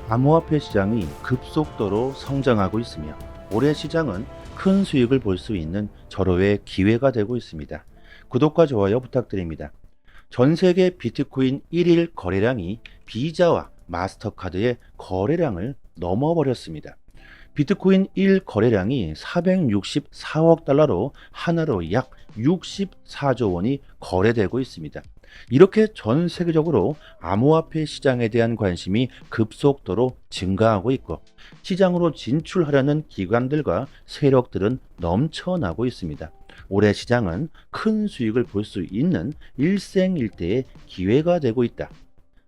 암호화폐 시장이 급속도로 성장하고 있으며 올해 시장은 큰 수익을 볼 수 있는 절호의 기회가 되고 있습니다. 구독과 좋아요 부탁드립니다. 전 세계 비트코인 1일 거래량이 비자와 마스터카드의 거래량을 넘어버렸습니다. 비트코인 1일 거래량이 464억 달러로 하나로 약 64조 원이 거래되고 있습니다. 이렇게 전 세계적으로 암호화폐 시장에 대한 관심이 급속도로 증가하고 있고 시장으로 진출하려는 기관들과 세력들은 넘쳐나고 있습니다. 올해 시장은 큰 수익을 볼 수 있는 일생일대의 기회가 되고 있다.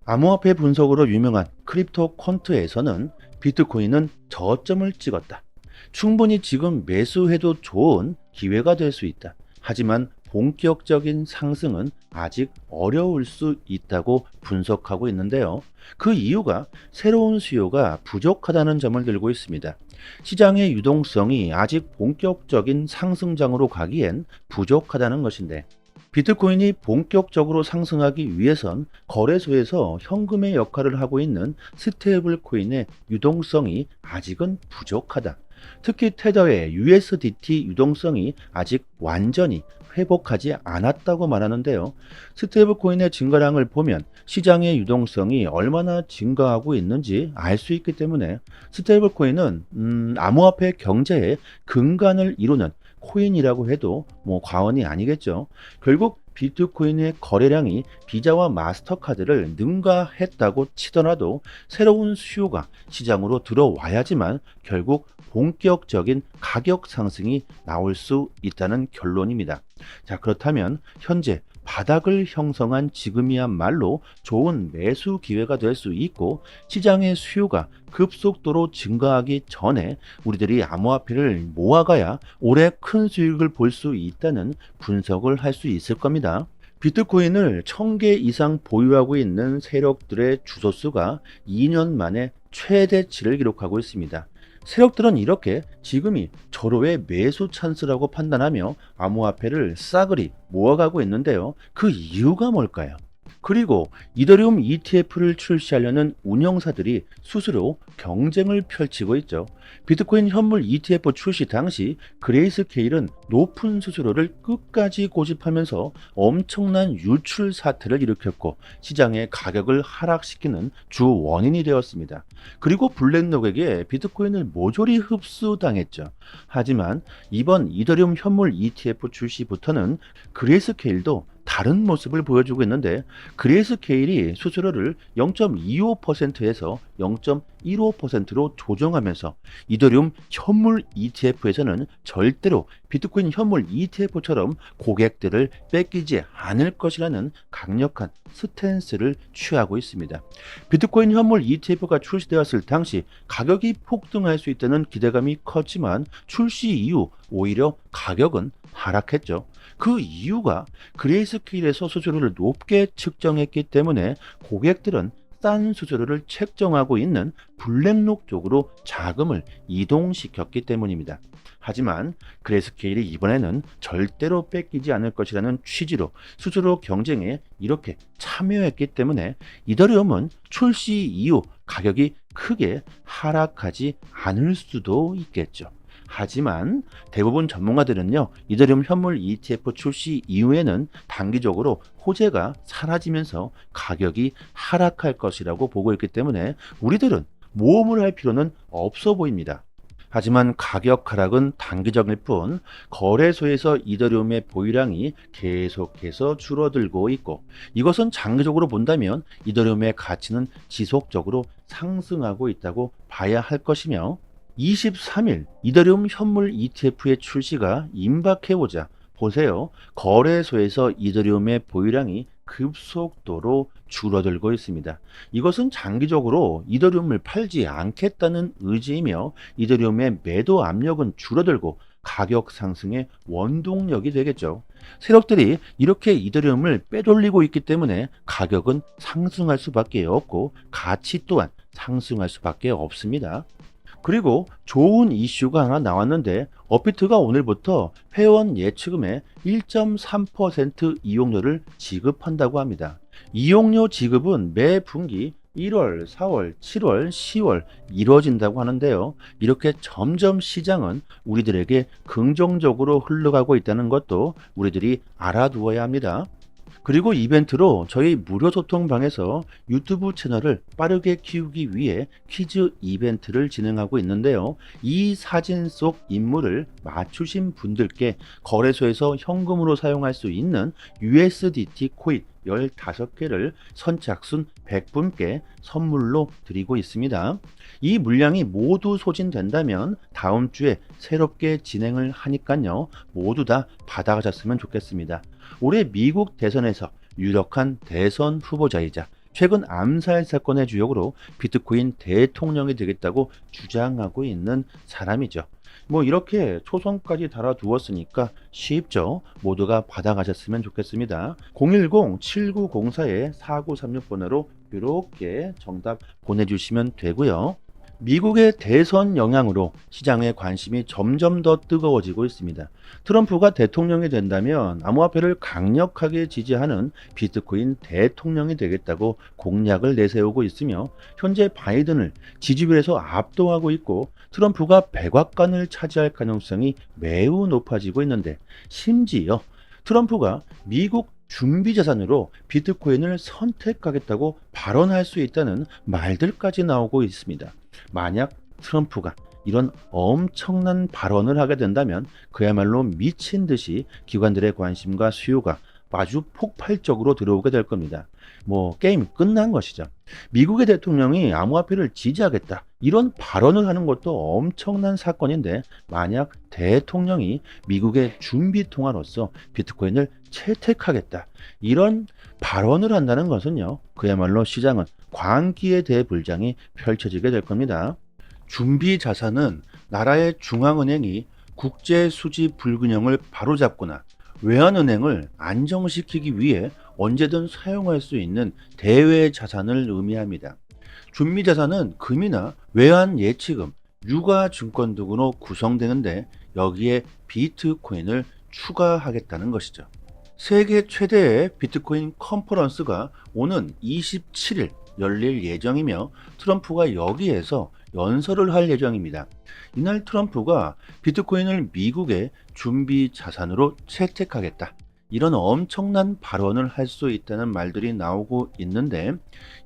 암호화폐 분석으로 유명한 크립토 퀀트에서는 비트코인은 저점을 찍었다. 충분히 지금 매수해도 좋은 기회가 될 수 있다. 하지만 본격적인 상승은 아직 어려울 수 있다고 분석하고 있는데요. 그 이유가 새로운 수요가 부족하다는 점을 들고 있습니다. 시장의 유동성이 아직 본격적인 상승장으로 가기엔 부족하다는 것인데 비트코인이 본격적으로 상승하기 위해선 거래소에서 현금의 역할을 하고 있는 스테이블 코인의 유동성이 아직은 부족하다. 특히 테더의 USDT 유동성이 아직 완전히 회복하지 않았다고 말하는데요. 스테이블 코인의 증가량을 보면 시장의 유동성이 얼마나 증가하고 있는지 알 수 있기 때문에 스테이블 코인은 암호화폐 경제의 근간을 이루는 코인이라고 해도 과언이 아니겠죠. 결국 비트코인의 거래량이 비자와 마스터카드를 능가했다고 치더라도 새로운 수요가 시장으로 들어와야지만 결국 본격적인 가격 상승이 나올 수 있다는 결론입니다. 자, 그렇다면 현재 바닥을 형성한 지금이야말로 좋은 매수 기회가 될 수 있고 시장의 수요가 급속도로 증가하기 전에 우리들이 암호화폐를 모아가야 올해 큰 수익을 볼 수 있다는 분석을 할 수 있을 겁니다. 비트코인을 1000개 이상 보유하고 있는 세력들의 주소수가 2년 만에 최대치를 기록하고 있습니다. 세력들은 이렇게 지금이 절호의 매수 찬스라고 판단하며 암호화폐를 싸그리 모아가고 있는데요. 그 이유가 뭘까요? 그리고 이더리움 ETF를 출시하려는 운영사들이 스스로 경쟁을 펼치고 있죠. 비트코인 현물 ETF 출시 당시 그레이스케일은 높은 수수료를 끝까지 고집하면서 엄청난 유출 사태를 일으켰고 시장의 가격을 하락시키는 주 원인이 되었습니다. 그리고 블랙록에게 비트코인을 모조리 흡수당했죠. 하지만 이번 이더리움 현물 ETF 출시부터는 그레이스케일도 다른 모습을 보여주고 있는데 그레이스케일이 수수료를 0.25%에서 0.15%로 조정하면서 이더리움 현물 ETF에서는 절대로 비트코인 현물 ETF처럼 고객들을 뺏기지 않을 것이라는 강력한 스탠스를 취하고 있습니다. 비트코인 현물 ETF가 출시되었을 당시 가격이 폭등할 수 있다는 기대감이 컸지만 출시 이후 오히려 가격은 하락했죠. 그 이유가 그레이스케일에서 수수료를 높게 측정했기 때문에 고객들은 싼 수수료를 책정하고 있는 블랙록 쪽으로 자금을 이동시켰기 때문입니다. 하지만 그레이스케일이 이번에는 절대로 뺏기지 않을 것이라는 취지로 수수료 경쟁에 이렇게 참여했기 때문에 이더리움은 출시 이후 가격이 크게 하락하지 않을 수도 있겠죠. 하지만 대부분 전문가들은요, 이더리움 현물 ETF 출시 이후에는 단기적으로 호재가 사라지면서 가격이 하락할 것이라고 보고 있기 때문에 우리들은 모험을 할 필요는 없어 보입니다. 하지만 가격 하락은 단기적일 뿐 거래소에서 이더리움의 보유량이 계속해서 줄어들고 있고 이것은 장기적으로 본다면 이더리움의 가치는 지속적으로 상승하고 있다고 봐야 할 것이며 23일 이더리움 현물 ETF의 출시가 임박해오자 보세요. 거래소에서 이더리움의 보유량이 급속도로 줄어들고 있습니다. 이것은 장기적으로 이더리움을 팔지 않겠다는 의지이며 이더리움의 매도 압력은 줄어들고 가격 상승의 원동력이 되겠죠. 세력들이 이렇게 이더리움을 빼돌리고 있기 때문에 가격은 상승할 수밖에 없고 가치 또한 상승할 수밖에 없습니다. 그리고 좋은 이슈가 하나 나왔는데 업비트가 오늘부터 회원 예치금의 1.3% 이용료를 지급한다고 합니다. 이용료 지급은 매 분기 1월, 4월, 7월, 10월 이루어진다고 하는데요. 이렇게 점점 시장은 우리들에게 긍정적으로 흘러가고 있다는 것도 우리들이 알아두어야 합니다. 그리고 이벤트로 저희 무료 소통방에서 유튜브 채널을 빠르게 키우기 위해 퀴즈 이벤트를 진행하고 있는데요. 이 사진 속 인물을 맞추신 분들께 거래소에서 현금으로 사용할 수 있는 USDT 코인 15개를 선착순 100분께 선물로 드리고 있습니다. 이 물량이 모두 소진된다면 다음 주에 새롭게 진행을 하니까요. 모두 다 받아가셨으면 좋겠습니다. 올해 미국 대선에서 유력한 대선 후보자이자 최근 암살 사건의 주역으로 비트코인 대통령이 되겠다고 주장하고 있는 사람이죠. 뭐 이렇게 초성까지 달아두었으니까 쉽죠. 모두가 받아가셨으면 좋겠습니다. 010-7904-4936번으로 이렇게 정답 보내주시면 되고요. 미국의 대선 영향으로 시장의 관심이 점점 더 뜨거워지고 있습니다. 트럼프가 대통령이 된다면 암호화폐를 강력하게 지지하는 비트코인 대통령이 되겠다고 공약을 내세우고 있으며 현재 바이든을 지지율에서 압도하고 있고 트럼프가 백악관을 차지할 가능성이 매우 높아지고 있는데 심지어 트럼프가 미국 준비자산으로 비트코인을 선택하겠다고 발언할 수 있다는 말들까지 나오고 있습니다. 만약 트럼프가 이런 엄청난 발언을 하게 된다면 그야말로 미친 듯이 기관들의 관심과 수요가 아주 폭발적으로 들어오게 될 겁니다. 뭐 게임 끝난 것이죠. 미국의 대통령이 암호화폐를 지지하겠다 이런 발언을 하는 것도 엄청난 사건인데 만약 대통령이 미국의 준비통화로서 비트코인을 채택하겠다 이런 발언을 한다는 것은요 그야말로 시장은 광기의 대불장이 펼쳐지게 될 겁니다. 준비 자산은 나라의 중앙은행이 국제 수지 불균형을 바로잡거나 외환은행을 안정시키기 위해 언제든 사용할 수 있는 대외 자산을 의미합니다. 준비 자산은 금이나 외환 예치금, 유가 증권 등으로 구성되는데 여기에 비트코인을 추가하겠다는 것이죠. 세계 최대의 비트코인 컨퍼런스가 오는 27일 열릴 예정이며 트럼프가 여기에서 연설을 할 예정입니다. 이날 트럼프가 비트코인을 미국의 준비 자산으로 채택하겠다. 이런 엄청난 발언을 할 수 있다는 말들이 나오고 있는데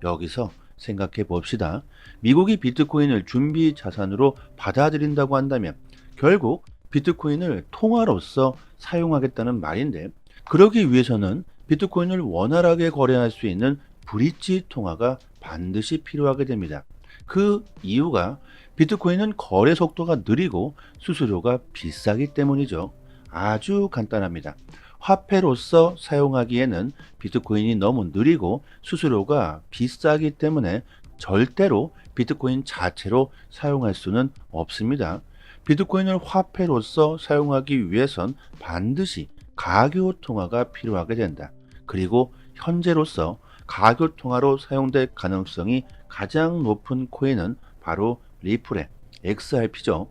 여기서 생각해 봅시다. 미국이 비트코인을 준비 자산으로 받아들인다고 한다면 결국 비트코인을 통화로서 사용하겠다는 말인데 그러기 위해서는 비트코인을 원활하게 거래할 수 있는 브릿지 통화가 반드시 필요하게 됩니다. 그 이유가 비트코인은 거래 속도가 느리고 수수료가 비싸기 때문이죠. 아주 간단합니다. 화폐로서 사용하기에는 비트코인이 너무 느리고 수수료가 비싸기 때문에 절대로 비트코인 자체로 사용할 수는 없습니다. 비트코인을 화폐로서 사용하기 위해선 반드시 가교 통화가 필요하게 된다. 그리고 현재로서 가교 통화로 사용될 가능성이 가장 높은 코인은 바로 리플의 XRP죠.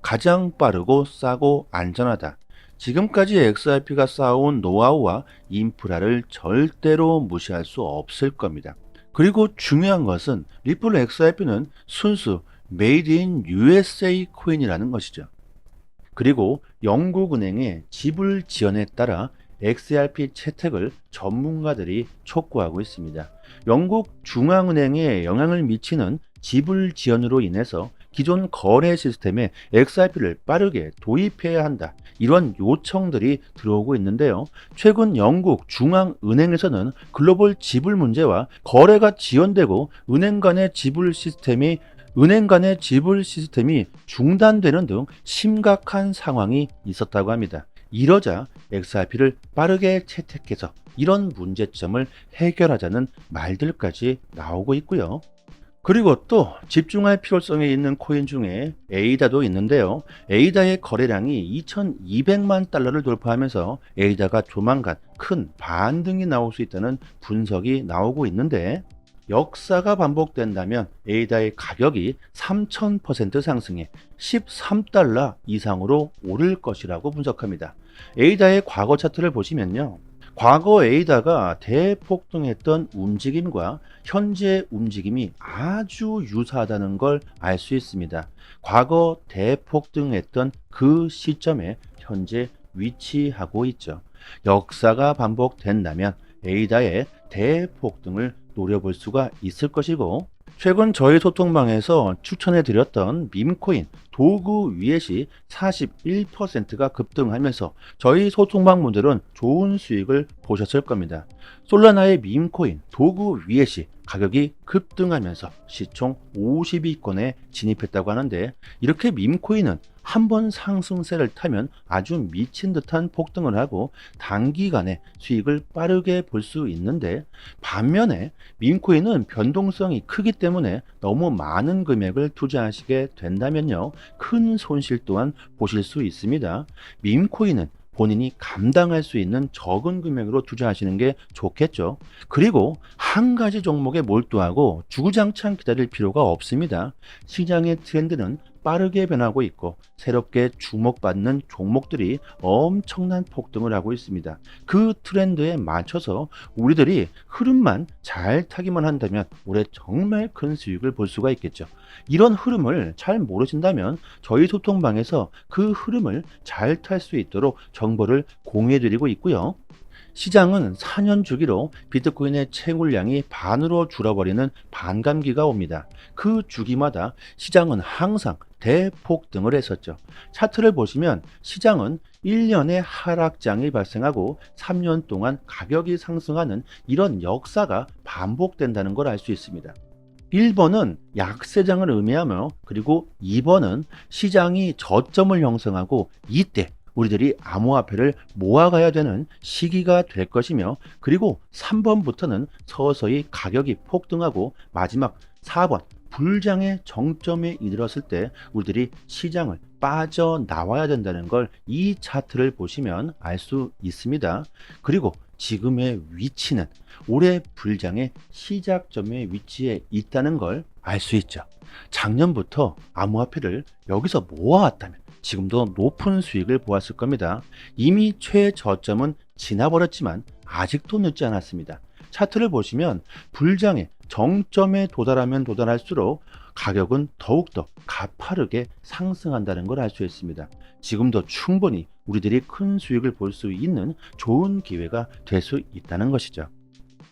가장 빠르고 싸고 안전하다. 지금까지 XRP가 쌓아온 노하우와 인프라를 절대로 무시할 수 없을 겁니다. 그리고 중요한 것은 리플 XRP는 순수 메이드 인 USA 코인이라는 것이죠. 그리고 영국은행의 지불 지연에 따라 XRP 채택을 전문가들이 촉구하고 있습니다. 영국 중앙은행에 영향을 미치는 지불 지연으로 인해서 기존 거래 시스템에 XRP를 빠르게 도입해야 한다. 이런 요청들이 들어오고 있는데요. 최근 영국 중앙은행에서는 글로벌 지불 문제와 거래가 지연되고 은행 간의 지불 시스템이 중단되는 등 심각한 상황이 있었다고 합니다. 이러자 XRP를 빠르게 채택해서 이런 문제점을 해결하자는 말들까지 나오고 있고요. 그리고 또 집중할 필요성이 있는 코인 중에 에이다도 있는데요. 에이다의 거래량이 2200만 달러를 돌파하면서 에이다가 조만간 큰 반등이 나올 수 있다는 분석이 나오고 있는데 역사가 반복된다면 에이다의 가격이 3000% 상승해 13달러 이상으로 오를 것이라고 분석합니다. 에이다의 과거 차트를 보시면요. 과거 에이다가 대폭등했던 움직임과 현재 움직임이 아주 유사하다는 걸 알 수 있습니다. 과거 대폭등했던 그 시점에 현재 위치하고 있죠. 역사가 반복된다면 에이다의 대폭등을 노려볼 수가 있을 것이고, 최근 저희 소통방에서 추천해 드렸던 밈코인 도구 위엣이 41%가 급등하면서 저희 소통방 분들은 좋은 수익을 보셨을 겁니다. 솔라나의 밈코인 도구 위엣이 가격이 급등하면서 시총 50위권에 진입했다고 하는데, 이렇게 밈코인은 한번 상승세를 타면 아주 미친 듯한 폭등을 하고 단기간에 수익을 빠르게 볼 수 있는데, 반면에 밈코인은 변동성이 크기 때문에 너무 많은 금액을 투자하시게 된다면요, 큰 손실 또한 보실 수 있습니다. 밈코인은 본인이 감당할 수 있는 적은 금액으로 투자하시는 게 좋겠죠. 그리고 한 가지 종목에 몰두하고 주구장창 기다릴 필요가 없습니다. 시장의 트렌드는 빠르게 변하고 있고 새롭게 주목받는 종목들이 엄청난 폭등을 하고 있습니다. 그 트렌드에 맞춰서 우리들이 흐름만 잘 타기만 한다면 올해 정말 큰 수익을 볼 수가 있겠죠. 이런 흐름을 잘 모르신다면 저희 소통방에서 그 흐름을 잘 탈 수 있도록 정보를 공유해 드리고 있고요. 시장은 4년 주기로 비트코인의 채굴량이 반으로 줄어버리는 반감기가 옵니다. 그 주기마다 시장은 항상 대폭등을 했었죠. 차트를 보시면 시장은 1년에 하락장이 발생하고 3년 동안 가격이 상승하는 이런 역사가 반복된다는 걸 알 수 있습니다. 1번은 약세장을 의미하며, 그리고 2번은 시장이 저점을 형성하고 이때 우리들이 암호화폐를 모아가야 되는 시기가 될 것이며, 그리고 3번부터는 서서히 가격이 폭등하고 마지막 4번 불장의 정점에 이르렀을 때 우리들이 시장을 빠져나와야 된다는 걸 이 차트를 보시면 알 수 있습니다. 그리고 지금의 위치는 올해 불장의 시작점에 위치해 있다는 걸 알 수 있죠. 작년부터 암호화폐를 여기서 모아왔다면 지금도 높은 수익을 보았을 겁니다. 이미 최저점은 지나버렸지만 아직도 늦지 않았습니다. 차트를 보시면 불장의 정점에 도달하면 도달할수록 가격은 더욱더 가파르게 상승한다는 걸 알 수 있습니다. 지금도 충분히 우리들이 큰 수익을 볼 수 있는 좋은 기회가 될 수 있다는 것이죠.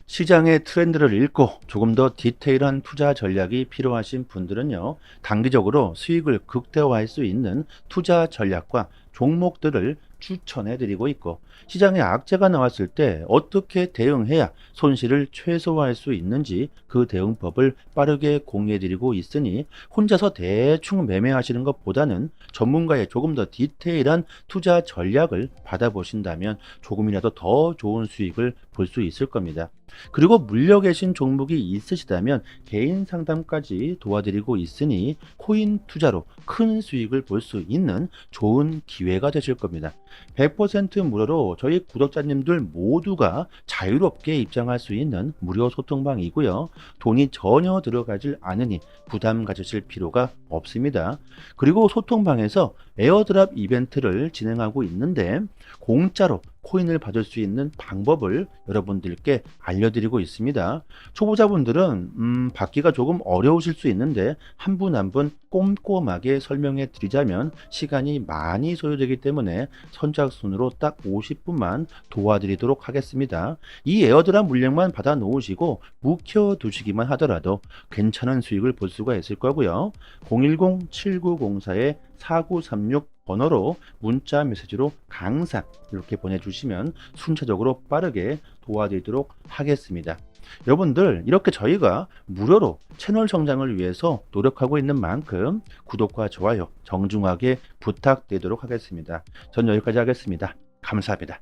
시장의 트렌드를 읽고 조금 더 디테일한 투자 전략이 필요하신 분들은요, 단기적으로 수익을 극대화할 수 있는 투자 전략과 종목들을 추천해 드리고 있고, 시장에 악재가 나왔을 때 어떻게 대응해야 손실을 최소화할 수 있는지 그 대응법을 빠르게 공유해 드리고 있으니, 혼자서 대충 매매하시는 것보다는 전문가의 조금 더 디테일한 투자 전략을 받아보신다면 조금이라도 더 좋은 수익을 볼 수 있을 겁니다. 그리고 물려 계신 종목이 있으시다면 개인 상담까지 도와드리고 있으니 코인 투자로 큰 수익을 볼 수 있는 좋은 기회가 되실 겁니다. 100% 무료로 저희 구독자님들 모두가 자유롭게 입장할 수 있는 무료 소통방이고요. 돈이 전혀 들어가질 않으니 부담 가지실 필요가 없습니다. 그리고 소통방에서 에어드랍 이벤트를 진행하고 있는데, 공짜로 코인을 받을 수 있는 방법을 여러분들께 알려드리고 있습니다. 초보자분들은 받기가 조금 어려우실 수 있는데 한 분 한 분 꼼꼼하게 설명해 드리자면 시간이 많이 소요되기 때문에 선착순으로 딱 50분만 도와드리도록 하겠습니다. 이 에어드랍 물량만 받아 놓으시고 묵혀 두시기만 하더라도 괜찮은 수익을 볼 수가 있을 거고요. 010-7904-4936 번호로 문자 메시지로 강산 이렇게 보내주시면 순차적으로 빠르게 도와드리도록 하겠습니다. 여러분들, 이렇게 저희가 무료로 채널 성장을 위해서 노력하고 있는 만큼 구독과 좋아요 정중하게 부탁드리도록 하겠습니다. 전 여기까지 하겠습니다. 감사합니다.